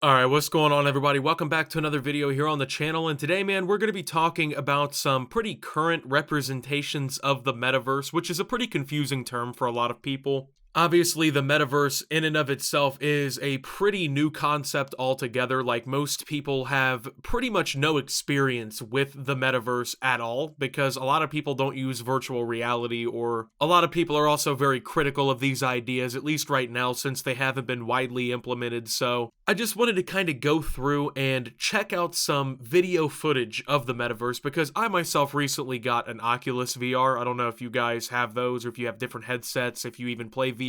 Alright, what's going on everybody? Welcome back to another video here on the channel, and today, man, we're going to be talking about some pretty current representations of the metaverse, which is a pretty confusing term for a lot of people. Obviously, the metaverse in and of itself is a pretty new concept altogether. Like, most people have pretty much no experience with the metaverse at all because a lot of people don't use virtual reality, or a lot of people are also very critical of these ideas, at least right now, since they haven't been widely implemented. So I just wanted to kind of go through and check out some video footage of the metaverse because I myself recently got an Oculus VR. I don't know if you guys have those or if you have different headsets, if you even play VR,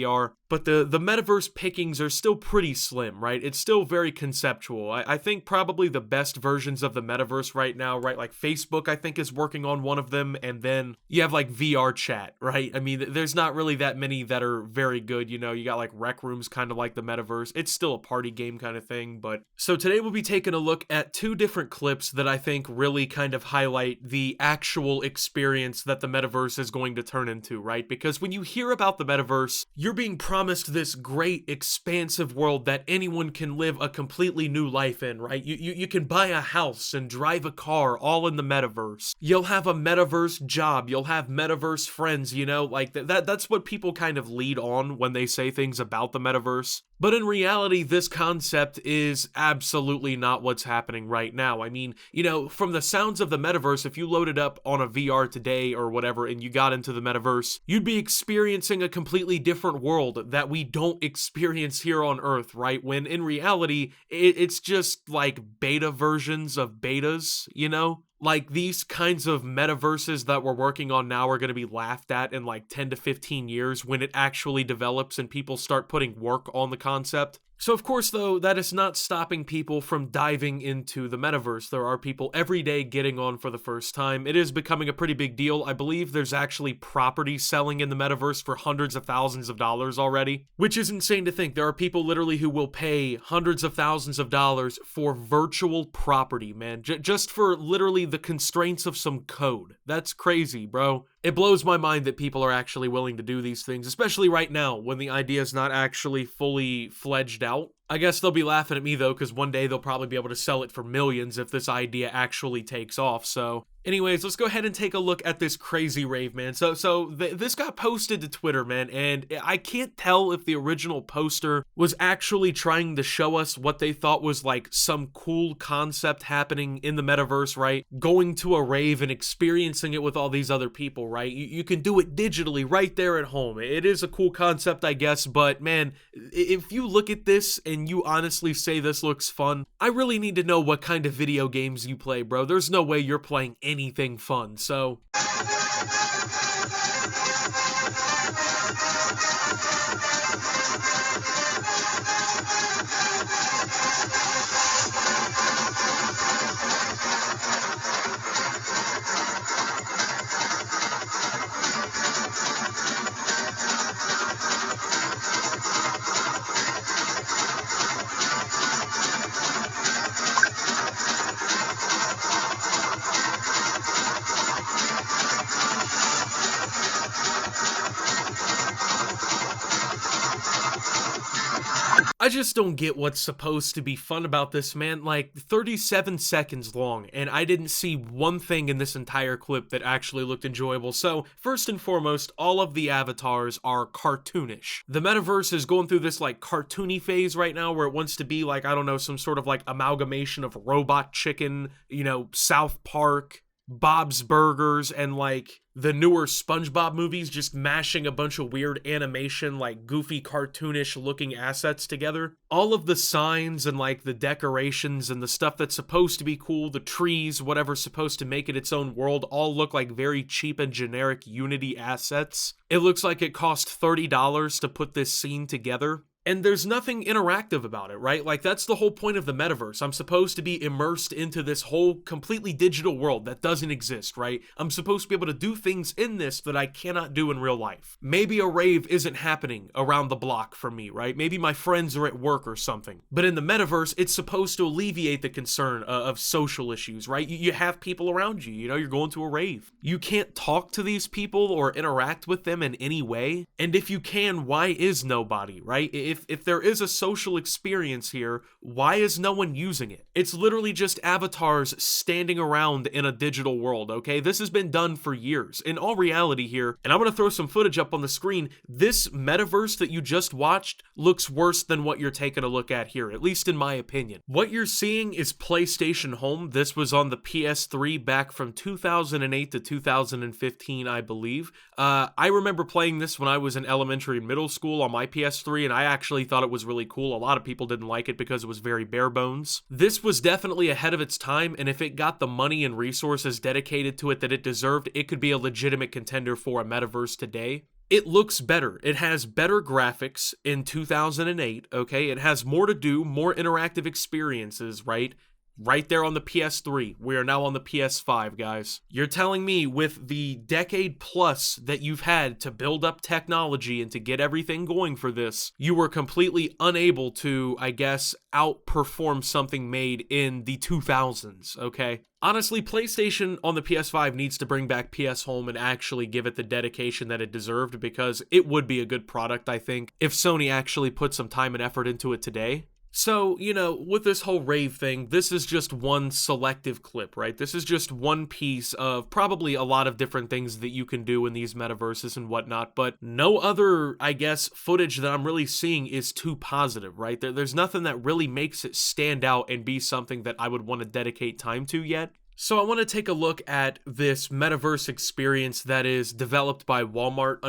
but the metaverse pickings are still pretty slim, right? It's still very conceptual. I think probably the best versions of the metaverse right now, right? Like Facebook, I think, is working on one of them, and then you have like VR chat, right? I mean, there's not really that many that are very good, you know? You got like rec rooms, kind of like the metaverse. It's still a party game kind of thing, but so today we'll be taking a look at two different clips that I think really kind of highlight the actual experience that the metaverse is going to turn into, right? Because when you hear about the metaverse, you're being promised this great expansive world that anyone can live a completely new life in, right? You can buy a house and drive a car all in the metaverse. You'll have a metaverse job, you'll have metaverse friends, you know, like that's what people kind of lead on when they say things about the metaverse. But in reality, this concept is absolutely not what's happening right now. I mean, you know, from the sounds of the metaverse, if you loaded up on a VR today or whatever and you got into the metaverse, you'd be experiencing a completely different world that we don't experience here on Earth, right? When in reality, it's just like beta versions of betas, you know? Like, these kinds of metaverses that we're working on now are going to be laughed at in like 10 to 15 years when it actually develops and people start putting work on the concept. So of course, though, that is not stopping people from diving into the metaverse. There are people every day getting on for the first time. It is becoming a pretty big deal. I believe there's actually property selling in the metaverse for hundreds of thousands of dollars already, which is insane to think. There are people literally who will pay hundreds of thousands of dollars for virtual property, man, just for literally the constraints of some code. That's crazy, bro. It blows my mind that people are actually willing to do these things, especially right now when the idea is not actually fully fledged out. I guess they'll be laughing at me though, because one day they'll probably be able to sell it for millions if this idea actually takes off. So anyways, let's go ahead and take a look at this crazy rave, man. This got posted to Twitter, man, and I can't tell if the original poster was actually trying to show us what they thought was like some cool concept happening in the metaverse, right? Going to a rave and experiencing it with all these other people, right? You can do it digitally right there at home. It is a cool concept, I guess, but man, if you look at this and you honestly say this looks fun, I really need to know what kind of video games you play, bro. There's no way you're playing anything fun, so I just don't get what's supposed to be fun about this, man. Like, 37 seconds long, and I didn't see one thing in this entire clip that actually looked enjoyable. So, first and foremost, all of the avatars are cartoonish. The metaverse is going through this, like, cartoony phase right now where it wants to be, like, I don't know, some sort of, like, amalgamation of Robot Chicken, you know, South Park, Bob's Burgers, and, like, the newer SpongeBob movies, just mashing a bunch of weird animation, like goofy cartoonish looking assets together. All of the signs and like the decorations and the stuff that's supposed to be cool, the trees, whatever's supposed to make it its own world, all look like very cheap and generic Unity assets. It looks like it cost $30 to put this scene together. And there's nothing interactive about it, right? Like, that's the whole point of the metaverse. I'm supposed to be immersed into this whole completely digital world that doesn't exist, right? I'm supposed to be able to do things in this that I cannot do in real life. Maybe a rave isn't happening around the block from me, right? Maybe my friends are at work or something. But in the metaverse, it's supposed to alleviate the concern of social issues, right? You have people around you, you know, you're going to a rave. You can't talk to these people or interact with them in any way. And if you can, why is nobody, right? if there is a social experience here, why is no one using it? It's literally just avatars standing around in a digital world, okay? This has been done for years. In all reality here, and I'm gonna throw some footage up on the screen, this metaverse that you just watched looks worse than what you're taking a look at here, at least in my opinion. What you're seeing is PlayStation Home. This was on the PS3 back from 2008 to 2015, I believe. I remember playing this when I was in elementary and middle school on my PS3, and I actually thought it was really cool. A lot of people didn't like it because it was very bare bones. This was definitely ahead of its time, and if it got the money and resources dedicated to it that it deserved, it could be a legitimate contender for a metaverse today. It looks better. It has better graphics in 2008, okay? It has more to do, more interactive experiences, right? Right there on the PS3. We are now on the PS5, guys. You're telling me with the decade plus that you've had to build up technology and to get everything going for this, you were completely unable to, I guess, outperform something made in the 2000s, okay? Honestly, PlayStation on the PS5 needs to bring back PS Home and actually give it the dedication that it deserved, because it would be a good product, I think, if Sony actually put some time and effort into it today. So, you know, with this whole rave thing, this is just one selective clip, right? This is just one piece of probably a lot of different things that you can do in these metaverses and whatnot, but no other, I guess, footage that I'm really seeing is too positive, right? There's nothing that really makes it stand out and be something that I would want to dedicate time to yet. So I want to take a look at this metaverse experience that is developed by Walmart.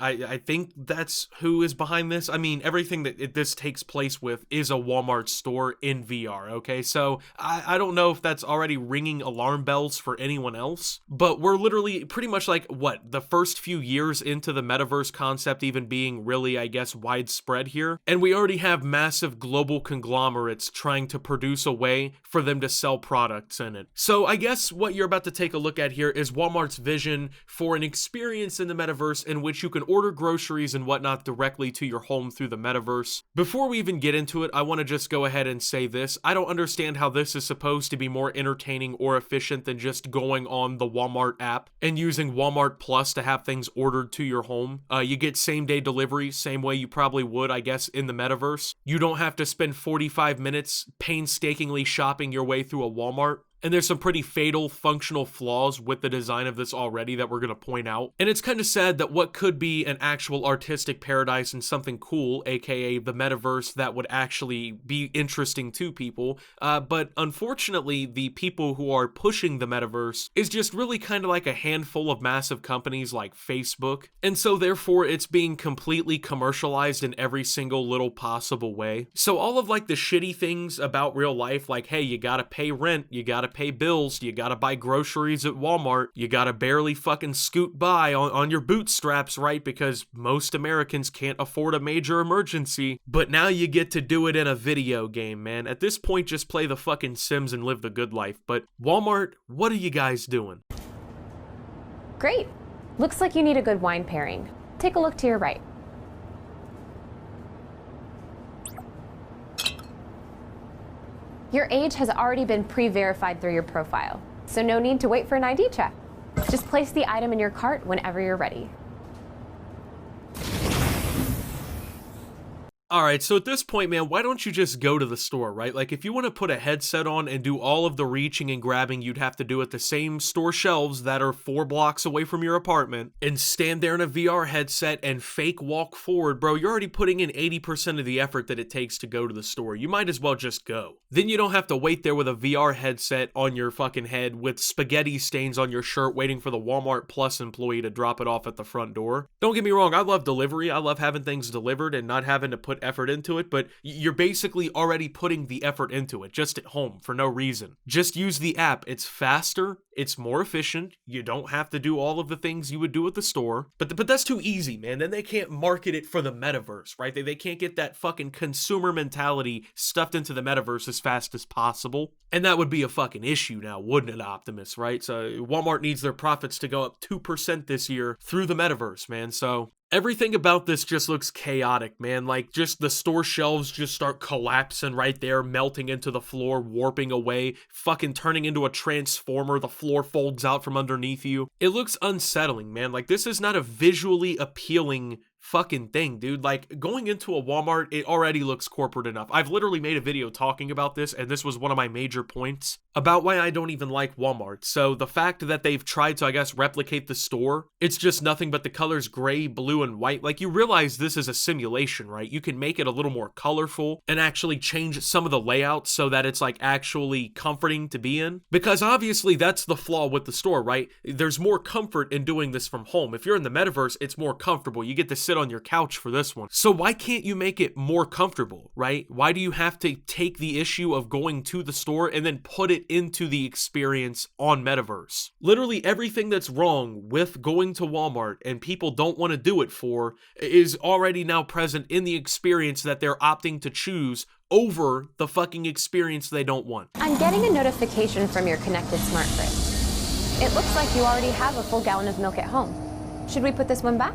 I think that's who is behind this. I mean, everything that this takes place with is a Walmart store in VR, okay? So I don't know if that's already ringing alarm bells for anyone else, but we're literally pretty much like, what, the first few years into the metaverse concept even being really, I guess, widespread here, and we already have massive global conglomerates trying to produce a way for them to sell products in it. So I guess what you're about to take a look at here is Walmart's vision for an experience in the metaverse in which you can order groceries and whatnot directly to your home through the metaverse. Before we even get into it, I want to just go ahead and say this. I don't understand how this is supposed to be more entertaining or efficient than just going on the Walmart app and using Walmart Plus to have things ordered to your home. You get same-day delivery, same way you probably would, I guess, in the metaverse. You don't have to spend 45 minutes painstakingly shopping your way through a Walmart. And there's some pretty fatal functional flaws with the design of this already that we're going to point out. And it's kind of sad that what could be an actual artistic paradise and something cool, aka the metaverse, that would actually be interesting to people. But unfortunately, the people who are pushing the metaverse is just really kind of like a handful of massive companies like Facebook. And so therefore, it's being completely commercialized in every single little possible way. So all of like the shitty things about real life, like, hey, you gotta pay rent, you gotta pay bills, you gotta buy groceries at Walmart, you gotta barely fucking scoot by on your bootstraps, right? Because most Americans can't afford a major emergency. But now you get to do it in a video game, man. At this point, just play the fucking Sims and live the good life. But Walmart, what are you guys doing? Great. Looks like you need a good wine pairing. Take a look to your right. Your age has already been pre-verified through your profile, so no need to wait for an ID check. Just place the item in your cart whenever you're ready. Alright, so at this point, man, why don't you just go to the store, right? Like, if you want to put a headset on and do all of the reaching and grabbing you'd have to do at the same store shelves that are 4 blocks away from your apartment, and stand there in a VR headset and fake walk forward, bro, you're already putting in 80% of the effort that it takes to go to the store. You might as well just go. Then you don't have to wait there with a VR headset on your fucking head with spaghetti stains on your shirt waiting for the Walmart Plus employee to drop it off at the front door. Don't get me wrong, I love delivery. I love having things delivered and not having to put effort into it, but you're basically already putting the effort into it just at home for no reason. Just use the app. It's faster, it's more efficient, you don't have to do all of the things you would do at the store, but that's too easy, man. Then they can't market it for the metaverse, right? They can't get that fucking consumer mentality stuffed into the metaverse as fast as possible, and that would be a fucking issue now, wouldn't it, Optimus, right? So Walmart needs their profits to go up 2% this year through the metaverse, man. So everything about this just looks chaotic, man. Like, just the store shelves just start collapsing right there, melting into the floor, warping away, fucking turning into a transformer. The floor folds out from underneath you. It looks unsettling, man. Like, this is not a visually appealing fucking thing, dude. Like, going into a Walmart, it already looks corporate enough. I've literally made a video talking about this, and this was one of my major points about why I don't even like Walmart. So the fact that they've tried to, I guess, replicate the store, it's just nothing but the colors gray, blue, and white. Like, you realize this is a simulation, right? You can make it a little more colorful and actually change some of the layouts so that it's like actually comforting to be in. Because obviously that's the flaw with the store, right? There's more comfort in doing this from home. If you're in the metaverse, it's more comfortable. You get to sit on your couch for this one. So why can't you make it more comfortable, right? Why do you have to take the issue of going to the store and then put it into the experience on Metaverse? Literally everything that's wrong with going to Walmart and people don't want to do it for is already now present in the experience that they're opting to choose over the fucking experience they don't want. I'm getting a notification from your connected smart fridge. It looks like you already have a full gallon of milk at home. Should we put this one back?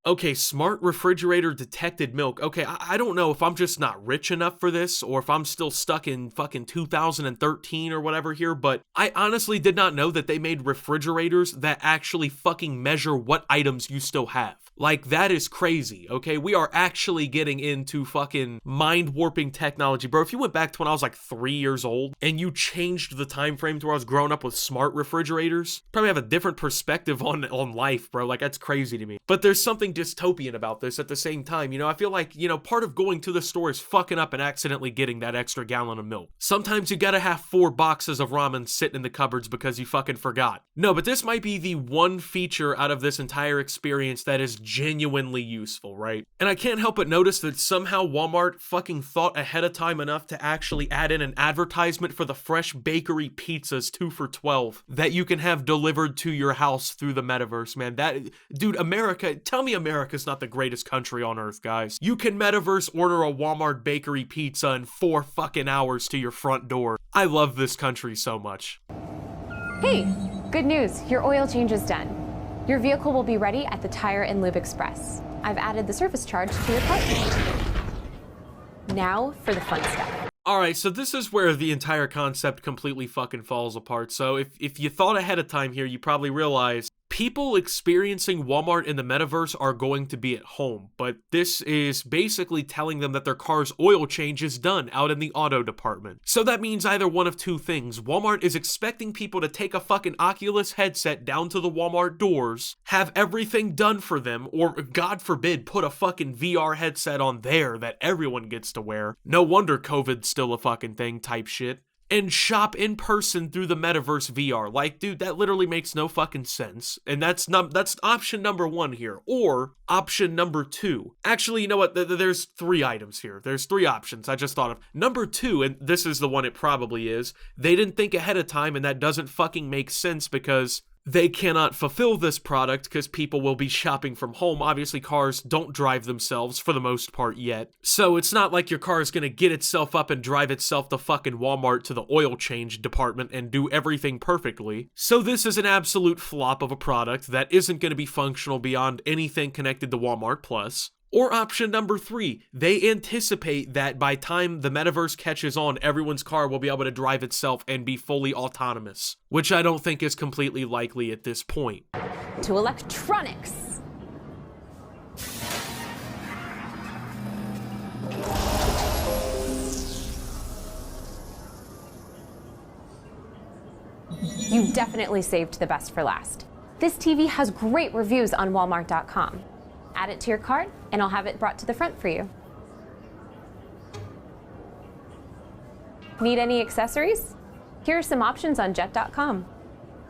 Okay, smart refrigerator detected milk. Okay, I don't know if I'm just not rich enough for this or if I'm still stuck in fucking 2013 or whatever here, but I honestly did not know that they made refrigerators that actually fucking measure what items you still have. Like, that is crazy, okay? We are actually getting into fucking mind-warping technology. Bro, if you went back to when I was like 3 years old and you changed the time frame to where I was growing up with smart refrigerators, probably have a different perspective on life, bro. Like, that's crazy to me. But there's something dystopian about this at the same time. You know, I feel like, you know, part of going to the store is fucking up and accidentally getting that extra gallon of milk. Sometimes you gotta have 4 boxes of ramen sitting in the cupboards because you fucking forgot. No, but this might be the one feature out of this entire experience that is genuinely useful, right? And I can't help but notice that somehow Walmart fucking thought ahead of time enough to actually add in an advertisement for the fresh bakery pizzas 2 for $12 that you can have delivered to your house through the metaverse, man. That, dude, America, tell me America's not the greatest country on earth, guys. You can metaverse order a Walmart bakery pizza in 4 fucking hours to your front door. I love this country so much. Hey, good news, your oil change is done. Your vehicle will be ready at the Tire and Lube Express. I've added the service charge to your cart. Now for the fun stuff. Alright, so this is where the entire concept completely fucking falls apart. So if you thought ahead of time here, you probably realize people experiencing Walmart in the metaverse are going to be at home, but this is basically telling them that their car's oil change is done out in the auto department. So that means either one of two things. Walmart is expecting people to take a fucking Oculus headset down to the Walmart doors, have everything done for them, or God forbid, put a fucking VR headset on there that everyone gets to wear. No wonder COVID's still a fucking thing type shit. And shop in person through the Metaverse VR. Like, dude, that literally makes no fucking sense. And that's option number 1 here. Or option number 2. Actually, you know what? There's 3 items here. There's 3 options I just thought of. Number 2, and this is the one it probably is, they didn't think ahead of time, and that doesn't fucking make sense because they cannot fulfill this product because people will be shopping from home. Obviously, cars don't drive themselves for the most part yet. So it's not like your car is going to get itself up and drive itself to fucking Walmart to the oil change department and do everything perfectly. So this is an absolute flop of a product that isn't going to be functional beyond anything connected to Walmart Plus. Or option number 3, they anticipate that by time the metaverse catches on, everyone's car will be able to drive itself and be fully autonomous, which I don't think is completely likely at this point. To electronics. You definitely saved the best for last. This TV has great reviews on Walmart.com. Add it to your cart, and I'll have it brought to the front for you. Need any accessories? Here are some options on Jet.com.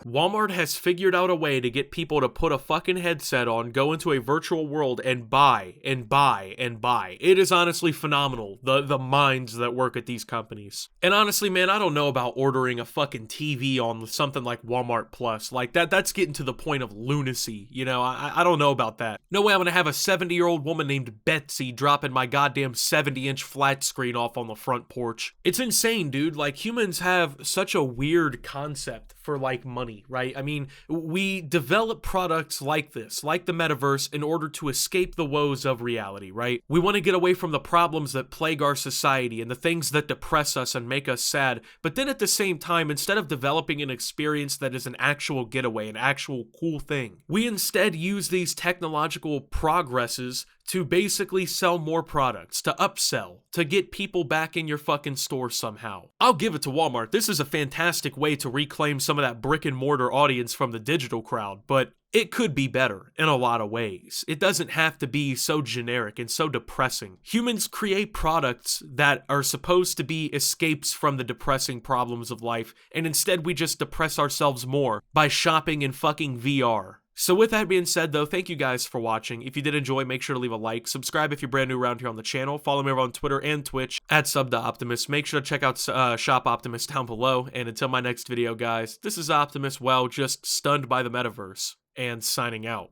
Walmart has figured out a way to get people to put a fucking headset on, go into a virtual world, and buy, and buy, and buy. It is honestly phenomenal, the minds that work at these companies. And honestly, man, I don't know about ordering a fucking TV on something like Walmart Plus. Like, that's getting to the point of lunacy, you know? I don't know about that. No way I'm gonna have a 70-year-old woman named Betsy dropping my goddamn 70-inch flat screen off on the front porch. It's insane, dude. Like, humans have such a weird concept for like money, right? I mean, we develop products like this, like the metaverse, in order to escape the woes of reality, right? We want to get away from the problems that plague our society and the things that depress us and make us sad. But then at the same time, instead of developing an experience that is an actual getaway, an actual cool thing, we instead use these technological progresses to basically sell more products, to upsell, to get people back in your fucking store somehow. I'll give it to Walmart. This is a fantastic way to reclaim some of that brick and mortar audience from the digital crowd, but it could be better in a lot of ways. It doesn't have to be so generic and so depressing. Humans create products that are supposed to be escapes from the depressing problems of life, and instead we just depress ourselves more by shopping in fucking VR. So with that being said, though, thank you guys for watching. If you did enjoy, make sure to leave a like. Subscribe if you're brand new around here on the channel. Follow me over on Twitter and Twitch at @subtooptimus. Make sure to check out Shop Optimus down below. And until my next video, guys, this is Optimus, well, just stunned by the metaverse, and signing out.